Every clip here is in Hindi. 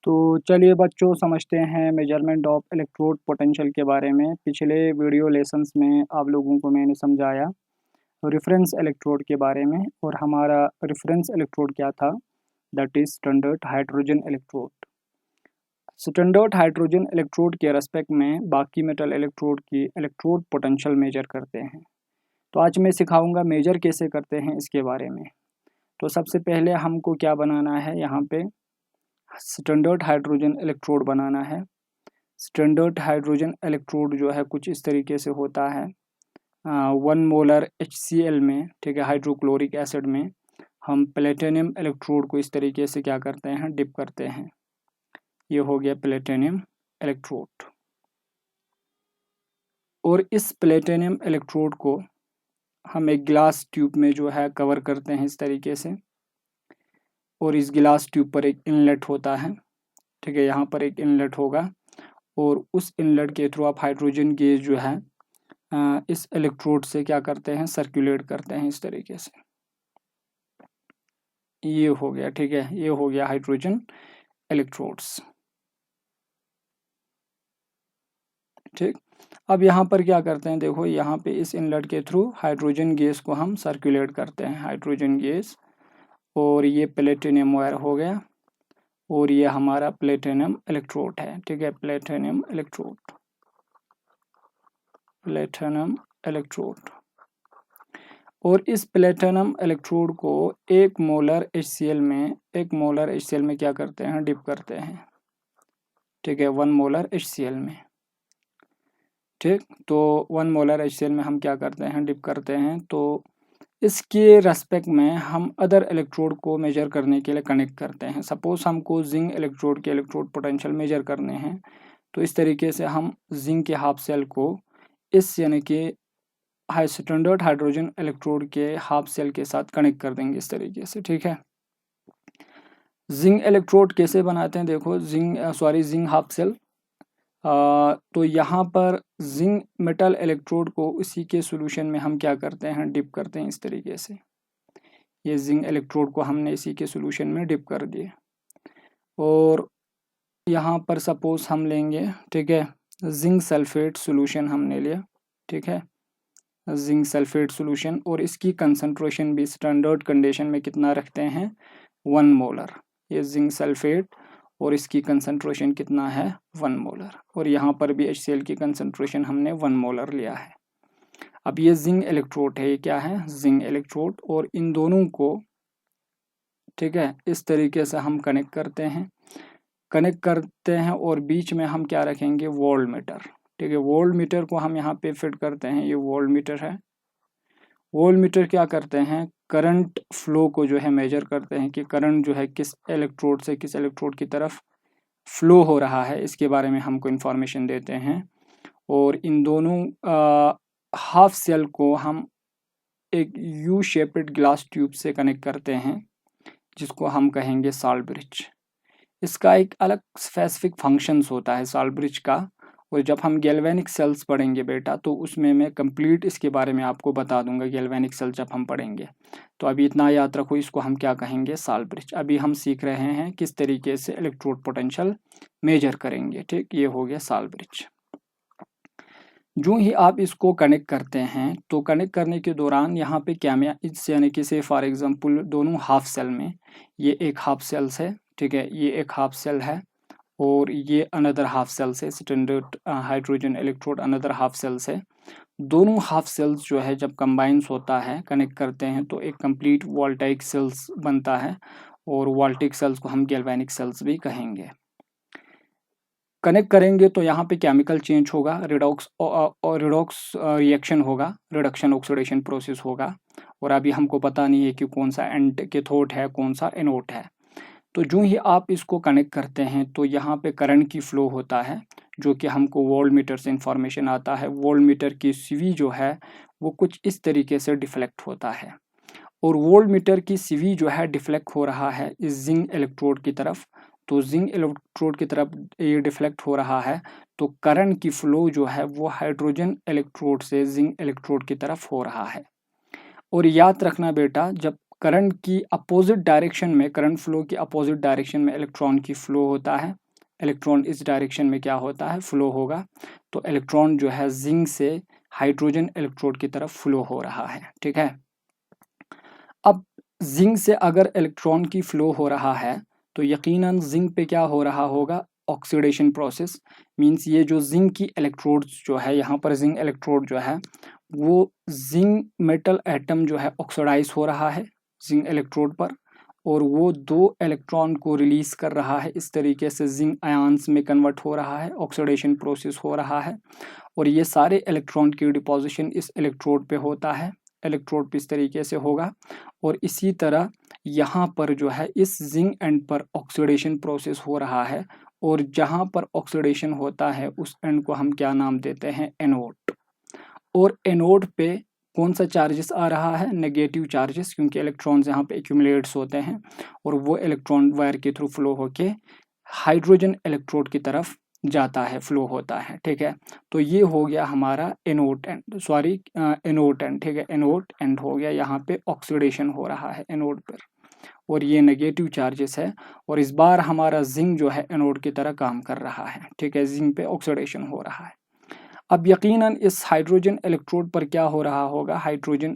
तो चलिए बच्चों समझते हैं मेजरमेंट ऑफ इलेक्ट्रोड पोटेंशियल के बारे में। पिछले वीडियो लेसन्स में आप लोगों को मैंने समझाया रेफरेंस इलेक्ट्रोड के बारे में, और हमारा रेफरेंस इलेक्ट्रोड क्या था, that is standard hydrogen electrode. Standard hydrogen electrode के रेस्पेक्ट में बाकी मेटल इलेक्ट्रोड की इलेक्ट्रोड पोटेंशियल मेजर करते हैं। तो आज मैं सिखाऊंगा मेजर कैसे करते हैं इसके बारे में। तो सबसे पहले हमको क्या बनाना है, यहाँ पे स्टैंडर्ड हाइड्रोजन इलेक्ट्रोड बनाना है। स्टैंडर्ड हाइड्रोजन इलेक्ट्रोड जो है कुछ इस तरीके से होता है। 1 मोलर HCl में, ठीक है, हाइड्रोक्लोरिक एसिड में हम प्लेटिनियम इलेक्ट्रोड को इस तरीके से क्या करते हैं, डिप करते हैं। ये हो गया प्लेटिनियम इलेक्ट्रोड। और इस प्लेटिनियम इलेक्ट्रोड को हम एक ग्लास ट्यूब में जो है कवर करते हैं इस तरीके से, और इस गिलास ट्यूब पर एक इनलेट होता है, ठीक है, यहाँ पर एक इनलेट होगा, और उस इनलेट के थ्रू आप हाइड्रोजन गैस जो है इस इलेक्ट्रोड से क्या करते हैं, सर्कुलेट करते हैं इस तरीके से। ये हो गया, ठीक है, ये हो गया हाइड्रोजन इलेक्ट्रोड्स। ठीक, अब यहाँ पर क्या करते हैं, देखो यहाँ पे इस इनलेट के थ्रू हाइड्रोजन गैस को हम सर्कुलेट करते हैं, हाइड्रोजन गैस। और ये प्लेटिनियम वायर हो गया, और ये हमारा प्लेटिनियम इलेक्ट्रोड है, ठीक है, प्लेटिनियम इलेक्ट्रोड, प्लेटिनियम इलेक्ट्रोड। और इस प्लेटिनम इलेक्ट्रोड को 1 मोलर HCl में क्या करते हैं, डिप करते हैं, ठीक है, 1 मोलर HCl में। ठीक, तो 1 मोलर HCl में हम क्या करते हैं, डिप करते हैं। तो इसके रेस्पेक्ट में हम अदर इलेक्ट्रोड को मेजर करने के लिए कनेक्ट करते हैं। सपोज हमको जिंक इलेक्ट्रोड के इलेक्ट्रोड पोटेंशियल मेजर करने हैं, तो इस तरीके से हम जिंक के हाफ सेल को इस यानी कि स्टैंडर्ड हाइड्रोजन इलेक्ट्रोड के हाफ सेल के साथ कनेक्ट कर देंगे इस तरीके से, ठीक है। जिंक इलेक्ट्रोड कैसे बनाते हैं, देखो जिंक हाफ सेल। तो यहाँ पर जिंक मेटल इलेक्ट्रोड को उसी के सॉल्यूशन में हम क्या करते हैं, डिप करते हैं इस तरीके से। ये जिंक इलेक्ट्रोड को हमने इसी के सॉल्यूशन में डिप कर दिए, और यहाँ पर सपोज हम लेंगे, ठीक है, जिंक सल्फेट सॉल्यूशन हमने लिया, ठीक है, जिंक सल्फेट सॉल्यूशन, और इसकी कंसंट्रेशन भी स्टैंडर्ड कंडीशन में कितना रखते हैं, 1 मोलर। ये जिंक सल्फेट, और इसकी कंसंट्रेशन कितना है, 1 मोलर। और यहाँ पर भी HCl की कंसंट्रेशन हमने 1 मोलर लिया है। अब ये जिंक इलेक्ट्रोड है, ये क्या है, जिंक इलेक्ट्रोड। और इन दोनों को, ठीक है, इस तरीके से हम कनेक्ट करते हैं, और बीच में हम क्या रखेंगे, वोल्ट मीटर, ठीक है। वोल्ट मीटर को हम यहाँ पे फिट करते हैं, ये वोल्ट मीटर है। वोल्ट मीटर क्या करते हैं, करंट फ्लो को जो है मेजर करते हैं कि करंट जो है किस इलेक्ट्रोड से किस इलेक्ट्रोड की तरफ फ्लो हो रहा है, इसके बारे में हमको इन्फॉर्मेशन देते हैं। और इन दोनों हाफ सेल को हम एक यू शेप्ड ग्लास ट्यूब से कनेक्ट करते हैं, जिसको हम कहेंगे सॉल्ट ब्रिज। इसका एक अलग स्पेसिफिक फंक्शंस होता है सॉल्ट ब्रिज का, और जब हम गैल्वेनिक सेल्स पढ़ेंगे बेटा, तो उसमें मैं कंप्लीट इसके बारे में आपको बता दूंगा, गैल्वेनिक सेल जब हम पढ़ेंगे। तो अभी इतना याद रखो, इसको हम क्या कहेंगे, सॉल्ट ब्रिज। अभी हम सीख रहे हैं किस तरीके से इलेक्ट्रोड पोटेंशियल मेजर करेंगे, ठीक, ये हो गया सॉल्ट ब्रिज। जो ही आप इसको कनेक्ट करते हैं, तो कनेक्ट करने के दौरान यहाँ पे क्या में यानी कि से फॉर एग्जांपल दोनों हाफ सेल में, ये एक हाफ सेल्स है, ठीक है, ये एक हाफ सेल है, और ये अनदर हाफ सेल्स है, standard hydrogen electrode another half cells है। दोनों हाफ सेल्स जो है जब कंबाइंस होता है, कनेक्ट करते हैं, तो एक कंप्लीट वोल्टाइक सेल्स बनता है, और वोल्टिक सेल्स को हम गैल्वेनिक सेल्स भी कहेंगे। कनेक्ट करेंगे तो यहाँ पे केमिकल चेंज होगा, रिडॉक्स रिएक्शन होगा, रिडक्शन ऑक्सीडेशन प्रोसेस होगा। और अभी हमको पता नहीं है कि कौन सा एंड कैथोड है, कौन सा एनोड है। तो जो ही आप इसको कनेक्ट करते हैं, तो यहाँ पे करंट की फ्लो होता है, जो कि हमको वोल्ट मीटर से इंफॉर्मेशन आता है। वोल्ट मीटर की CV जो है वो कुछ इस तरीके से डिफ्लेक्ट होता है, और वोल्ट मीटर की CV जो है डिफ्लेक्ट हो रहा है इस जिंक इलेक्ट्रोड की तरफ। तो जिंक इलेक्ट्रोड की तरफ ये डिफ्लेक्ट हो रहा है, तो करंट की फ्लो जो है वो हाइड्रोजन इलेक्ट्रोड से जिंक इलेक्ट्रोड की तरफ हो रहा है। और याद रखना बेटा, जब करंट की अपोजिट डायरेक्शन में, करंट फ्लो की अपोजिट डायरेक्शन में इलेक्ट्रॉन की फ्लो होता है, इलेक्ट्रॉन इस डायरेक्शन में क्या होता है, फ्लो होगा। तो इलेक्ट्रॉन जो है जिंक से हाइड्रोजन इलेक्ट्रोड की तरफ फ्लो हो रहा है, ठीक है। अब जिंक से अगर इलेक्ट्रॉन की फ्लो हो रहा है तो यकीनन जिंक पे क्या हो रहा होगा, ऑक्सीडेशन प्रोसेस। मींस ये जो जिंक की इलेक्ट्रोड्स जो है, यहाँ पर जिंक इलेक्ट्रोड जो है वो जिंक मेटल एटम जो है ऑक्सीडाइज हो रहा है जिंक इलेक्ट्रोड पर, और वो 2 इलेक्ट्रॉन को रिलीज कर रहा है। इस तरीके से जिंक आयंस में कन्वर्ट हो रहा है, ऑक्सीडेशन प्रोसेस हो रहा है, और ये सारे इलेक्ट्रॉन की डिपोजिशन इस इलेक्ट्रोड पे होता है, इलेक्ट्रोड पे इस तरीके से होगा। और इसी तरह यहाँ पर जो है इस जिंक एंड पर ऑक्सीडेशन प्रोसेस हो रहा है, और जहाँ पर ऑक्सीडेशन होता है उस एंड को हम क्या नाम देते हैं, एनोड। और एनोड पे कौन सा चार्जेस आ रहा है, नेगेटिव चार्जेस, क्योंकि इलेक्ट्रॉन्स यहाँ पे एक्यूमुलेट्स होते हैं और वो इलेक्ट्रॉन वायर के थ्रू फ्लो होके हाइड्रोजन इलेक्ट्रोड की तरफ जाता है, फ्लो होता है, ठीक है। तो ये हो गया हमारा anode and, sorry anode and, ठीक है, एनोड एंड हो गया। यहाँ पे ऑक्सीडेशन हो रहा है एनोड पर, और ये नेगेटिव चार्जेस है, और इस बार हमारा जिंक जो है एनोड की तरह काम कर रहा है, ठीक है, जिंक पे ऑक्सीडेशन हो रहा है। अब यकीनन इस हाइड्रोजन इलेक्ट्रोड पर क्या हो रहा होगा, हाइड्रोजन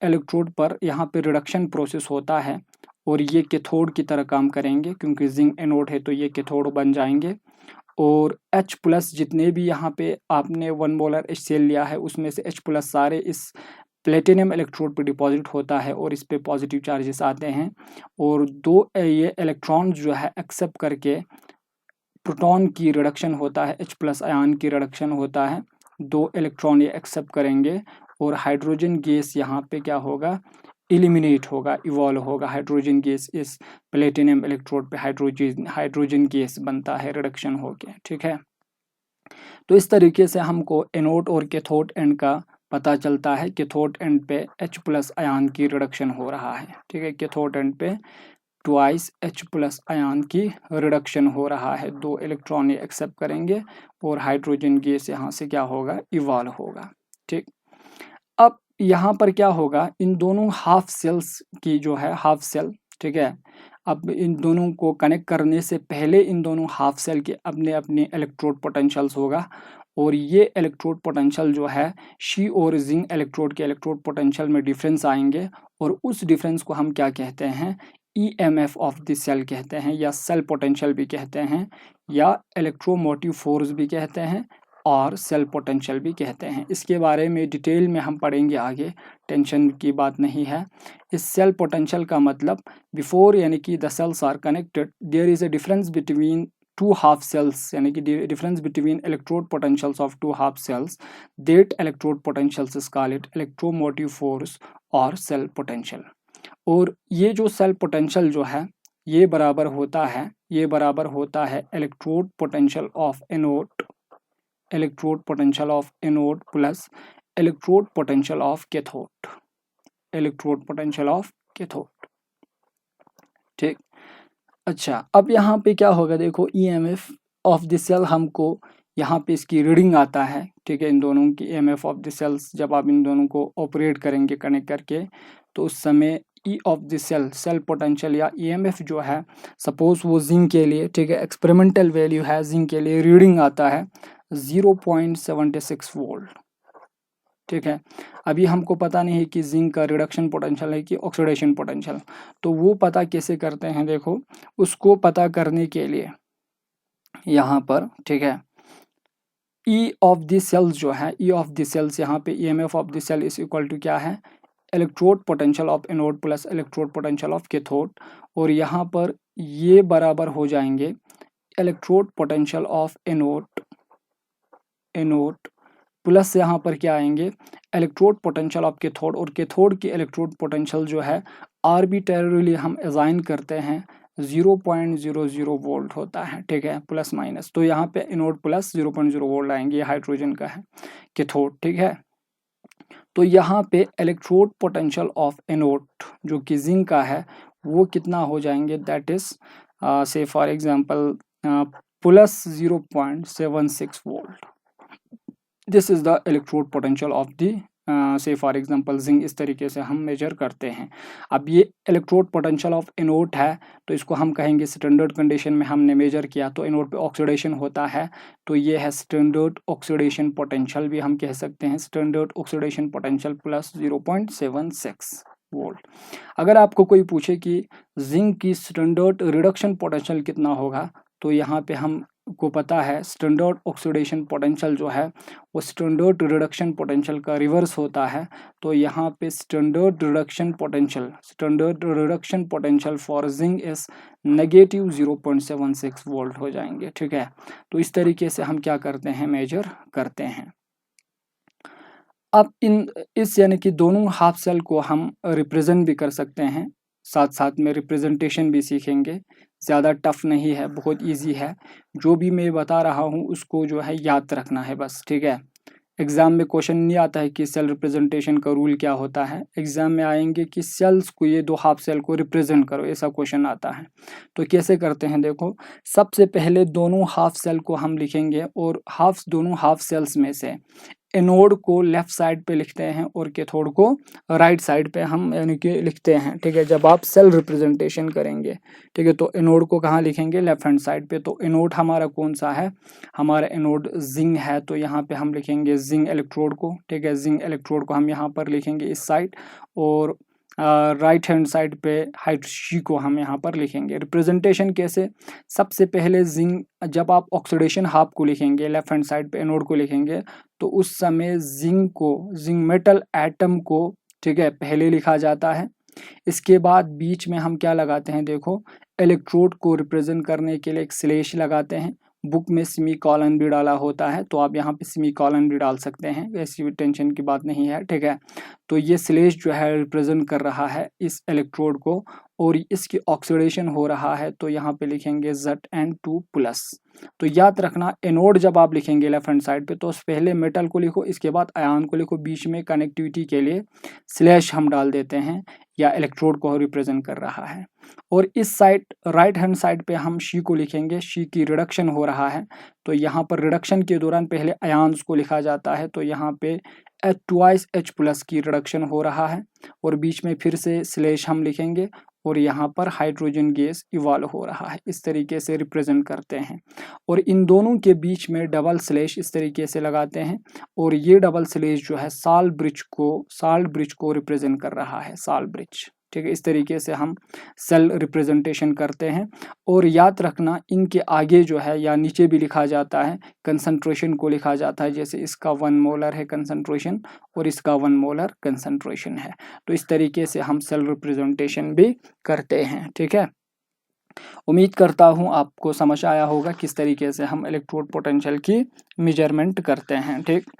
इलेक्ट्रोड पर यहाँ पे रिडक्शन प्रोसेस होता है, और ये कैथोड की तरह काम करेंगे, क्योंकि जिंक एनोड है तो ये कैथोड बन जाएंगे। और H+ जितने भी यहाँ पे आपने 1 मोलर HCl लिया है उसमें से H+ सारे इस प्लेटिनम इलेक्ट्रोड पे डिपॉजिट होता है, और इस पे पॉजिटिव चार्जेस आते हैं, और 2 ये इलेक्ट्रॉन जो है एक्सेप्ट करके प्रोटॉन की रिडक्शन होता है, H+ आयन की रिडक्शन होता है, 2 इलेक्ट्रॉन ये एक्सेप्ट करेंगे, और हाइड्रोजन गैस यहाँ पे क्या होगा, इलिमिनेट होगा, इवॉल्व होगा। हाइड्रोजन गैस इस प्लेटिनम इलेक्ट्रोड पे हाइड्रोजन गैस बनता है रिडक्शन होके, ठीक है। तो इस तरीके से हमको एनोड और कैथोड एंड का पता चलता है। कैथोड एंड पे H+ आयन की रिडक्शन हो रहा है, ठीक है, कैथोड एंड पे ट्वाइस H+ आयन की रिडक्शन हो रहा है, 2 इलेक्ट्रॉन ये एक्सेप्ट करेंगे और हाइड्रोजन गैस यहाँ से क्या होगा, इवॉल्व होगा, ठीक। अब यहाँ पर क्या होगा, इन दोनों हाफ सेल्स की जो है हाफ सेल, ठीक है, अब इन दोनों को कनेक्ट करने से पहले इन दोनों हाफ सेल के अपने अपने इलेक्ट्रोड पोटेंशियल्स होगा, और ये इलेक्ट्रोड पोटेंशियल जो है शी और जिंक इलेक्ट्रोड के इलेक्ट्रोड पोटेंशियल में डिफरेंस आएंगे, और उस डिफरेंस को हम क्या कहते हैं, EMF ऑफ द सेल कहते हैं, या सेल पोटेंशियल भी कहते हैं, या इलेक्ट्रोमोटिव फोर्स भी कहते हैं, और सेल पोटेंशियल भी कहते हैं। इसके बारे में डिटेल में हम पढ़ेंगे आगे, टेंशन की बात नहीं है। इस सेल पोटेंशियल का मतलब बिफोर यानी कि the cells are connected there is a difference between 2 half cells, यानी कि difference between electrode potentials of 2 half cells, that electrode potentials is called electromotive force और सेल पोटेंशियल। और ये जो सेल पोटेंशियल जो है ये बराबर होता है electrode potential of anode, electrode potential of anode plus electrode potential of cathode, electrode potential of cathode, ठीक। अच्छा, अब यहाँ पे क्या होगा, देखो EMF ऑफ द सेल हमको यहाँ पे इसकी रीडिंग आता है, ठीक है, इन दोनों की EMF ऑफ द सेल्स जब आप इन दोनों को ऑपरेट करेंगे कनेक्ट करके, तो उस समय E of the cell potential या EMF जो है, सपोज वो जिंक के लिए, ठीक है, एक्सपेरिमेंटल वैल्यू है जिंक के लिए, रीडिंग आता है 0.76 वोल्ट, ठीक है। अभी हमको पता नहीं है कि जिंक का रिडक्शन पोटेंशियल है कि ऑक्सीडेशन पोटेंशियल, तो वो पता कैसे करते हैं, देखो उसको पता करने के लिए यहाँ पर, ठीक है, E ऑफ द सेल्स जो है, E ऑफ द सेल्स यहाँ पे EMF of the cell is equal to क्या है, electrode potential of anode plus electrode potential of cathode, और यहाँ पर ये बराबर हो जाएंगे electrode potential of anode plus यहाँ पर क्या आएंगे, इलेक्ट्रोड पोटेंशियल ऑफ कैथोड, और कैथोड की इलेक्ट्रोड पोटेंशियल जो है आर्बिट्रेरीली हम असाइन करते हैं 0.00 वोल्ट होता है, ठीक है, प्लस माइनस, तो यहाँ पे एनोड प्लस 0.0 वोल्ट आएंगे, ये हाइड्रोजन का है, कैथोड, ठीक है। तो यहाँ पे इलेक्ट्रोड पोटेंशियल ऑफ एनोड जो कि जिंक का है वो कितना हो जाएंगे, दैट इज से for example plus 0.76 volt. This is the electrode potential of the से फॉर एग्जांपल जिंक, इस तरीके से हम मेजर करते हैं। अब ये इलेक्ट्रोड पोटेंशियल ऑफ एनोड है, तो इसको हम कहेंगे स्टैंडर्ड कंडीशन में हमने मेजर किया तो एनोड पे ऑक्सीडेशन होता है, तो ये है स्टैंडर्ड ऑक्सीडेशन पोटेंशियल भी हम कह सकते हैं, standard oxidation potential plus 0.76 volt. अगर आपको कोई पूछे कि जिंक की स्टैंडर्ड रिडक्शन पोटेंशियल कितना होगा, तो यहाँ पे हम को पता है स्टैंडर्ड ऑक्सीडेशन पोटेंशियल जो है वो स्टैंडर्ड रिडक्शन पोटेंशियल का रिवर्स होता है। तो यहाँ पे standard reduction potential for zinc is negative 0.76 volt हो जाएंगे, ठीक है। तो इस तरीके से हम क्या करते हैं, मेजर करते हैं। अब इस यानी कि दोनों हाफ सेल को हम रिप्रेजेंट भी कर सकते हैं, साथ साथ में रिप्रेजेंटेशन भी सीखेंगे। ज़्यादा टफ नहीं है, बहुत इजी है। जो भी मैं बता रहा हूँ उसको जो है याद रखना है बस, ठीक है। एग्ज़ाम में क्वेश्चन नहीं आता है कि सेल रिप्रेजेंटेशन का रूल क्या होता है, एग्ज़ाम में आएंगे कि सेल्स को, ये दो हाफ सेल को रिप्रेजेंट करो, ऐसा क्वेश्चन आता है। तो कैसे करते हैं, देखो सबसे पहले दोनों हाफ सेल को हम लिखेंगे और दोनों हाफ सेल्स में से एनोड को लेफ्ट साइड पे लिखते हैं और कैथोड को राइट साइड पे हम यानी कि लिखते हैं, ठीक है। जब आप सेल रिप्रेजेंटेशन करेंगे, ठीक है, तो एनोड को कहाँ लिखेंगे, लेफ्ट हैंड साइड पे। तो एनोड हमारा कौन सा है, हमारा एनोड जिंक है, तो यहाँ पे हम लिखेंगे जिंक इलेक्ट्रोड को, ठीक है। जिंक इलेक्ट्रोड को हम यहाँ पर लिखेंगे इस साइड, और राइट हैंड साइड पे हाइड्रोक्सी को हम यहाँ पर लिखेंगे। रिप्रेजेंटेशन कैसे, सबसे पहले जिंक, जब आप ऑक्सीडेशन हाफ को लिखेंगे लेफ्ट हैंड साइड पे एनोड को लिखेंगे, तो उस समय जिंक मेटल एटम को, ठीक है, पहले लिखा जाता है। इसके बाद बीच में हम क्या लगाते हैं, देखो इलेक्ट्रोड को रिप्रेजेंट करने के लिए एक स्लैश लगाते हैं। बुक में सेमी कॉलन भी डाला होता है, तो आप यहाँ पे सेमी कॉलन भी डाल सकते हैं, ऐसी टेंशन की बात नहीं है, ठीक है। तो ये स्लैश जो है रिप्रेजेंट कर रहा है इस इलेक्ट्रोड को, और इसकी ऑक्सीडेशन हो रहा है, तो यहाँ पे लिखेंगे Zn2+। तो याद रखना, एनोड जब आप लिखेंगे लेफ्ट हैंड साइड पे, तो पहले मेटल को लिखो, इसके बाद आयन को लिखो, बीच में कनेक्टिविटी के लिए स्लैश हम डाल देते हैं, या इलेक्ट्रोड को रिप्रेजेंट कर रहा है। और इस साइड राइट हैंड साइड पे हम शी को लिखेंगे, शी की रिडक्शन हो रहा है, तो यहाँ पर रिडक्शन के दौरान पहले आयन्स को लिखा जाता है, तो यहाँ पे H2H+ की रिडक्शन हो रहा है, और बीच में फिर से स्लैश हम लिखेंगे, और यहाँ पर हाइड्रोजन गैस इवॉल्व हो रहा है, इस तरीके से रिप्रेजेंट करते हैं। और इन दोनों के बीच में डबल स्लैश इस तरीके से लगाते हैं, और ये डबल स्लैश जो है साल्ट ब्रिज को रिप्रेजेंट कर रहा है, साल्ट ब्रिज, ठीक है। इस तरीके से हम सेल रिप्रेजेंटेशन करते हैं। और याद रखना, इनके आगे जो है या नीचे भी लिखा जाता है, कंसंट्रेशन को लिखा जाता है, जैसे इसका 1 मोलर है कंसंट्रेशन और इसका 1 मोलर कंसंट्रेशन है। तो इस तरीके से हम सेल रिप्रेजेंटेशन भी करते हैं, ठीक है। उम्मीद करता हूँ आपको समझ आया होगा किस तरीके से हम इलेक्ट्रोड पोटेंशियल की मेजरमेंट करते हैं, ठीक।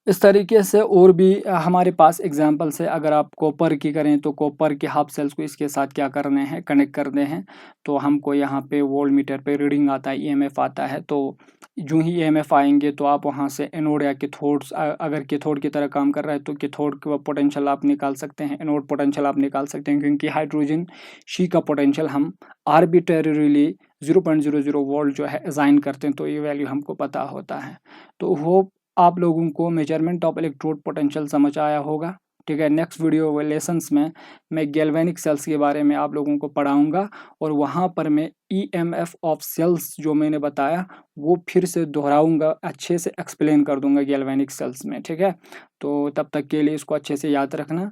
इस तरीके से और भी हमारे पास एग्जांपल्स है। अगर आप कॉपर की करें तो कॉपर के हाफ सेल्स को इसके साथ क्या करने हैं, कनेक्ट करने हैं, तो हमको यहाँ पे वोल्ट मीटर पे रीडिंग आता है, ईएमएफ आता है। तो जो ही ईएमएफ आएंगे तो आप वहाँ से एनोड या कैथोड, अगर कैथोड की तरह काम कर रहा है तो कैथोड का पोटेंशियल आप निकाल सकते हैं, एनोड पोटेंशियल आप निकाल सकते हैं, क्योंकि हाइड्रोजन शी का पोटेंशियल हम आर्बिट्रेरीली 0.00 वोल्ट जो है असाइन करते हैं, तो ये वैल्यू हमको पता होता है। तो होप आप लोगों को मेजरमेंट ऑफ इलेक्ट्रोड पोटेंशियल समझ आया होगा, ठीक है। नेक्स्ट वीडियो लेसन्स में मैं गैल्वेनिक सेल्स के बारे में आप लोगों को पढ़ाऊंगा, और वहाँ पर मैं ईएमएफ ऑफ सेल्स जो मैंने बताया वो फिर से दोहराऊंगा, अच्छे से एक्सप्लेन कर दूंगा गैल्वेनिक सेल्स में, ठीक है। तो तब तक के लिए इसको अच्छे से याद रखना।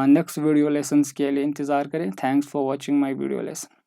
नेक्स्ट वीडियो लेसन्स के लिए इंतज़ार करें। Thanks for watching my video lesson.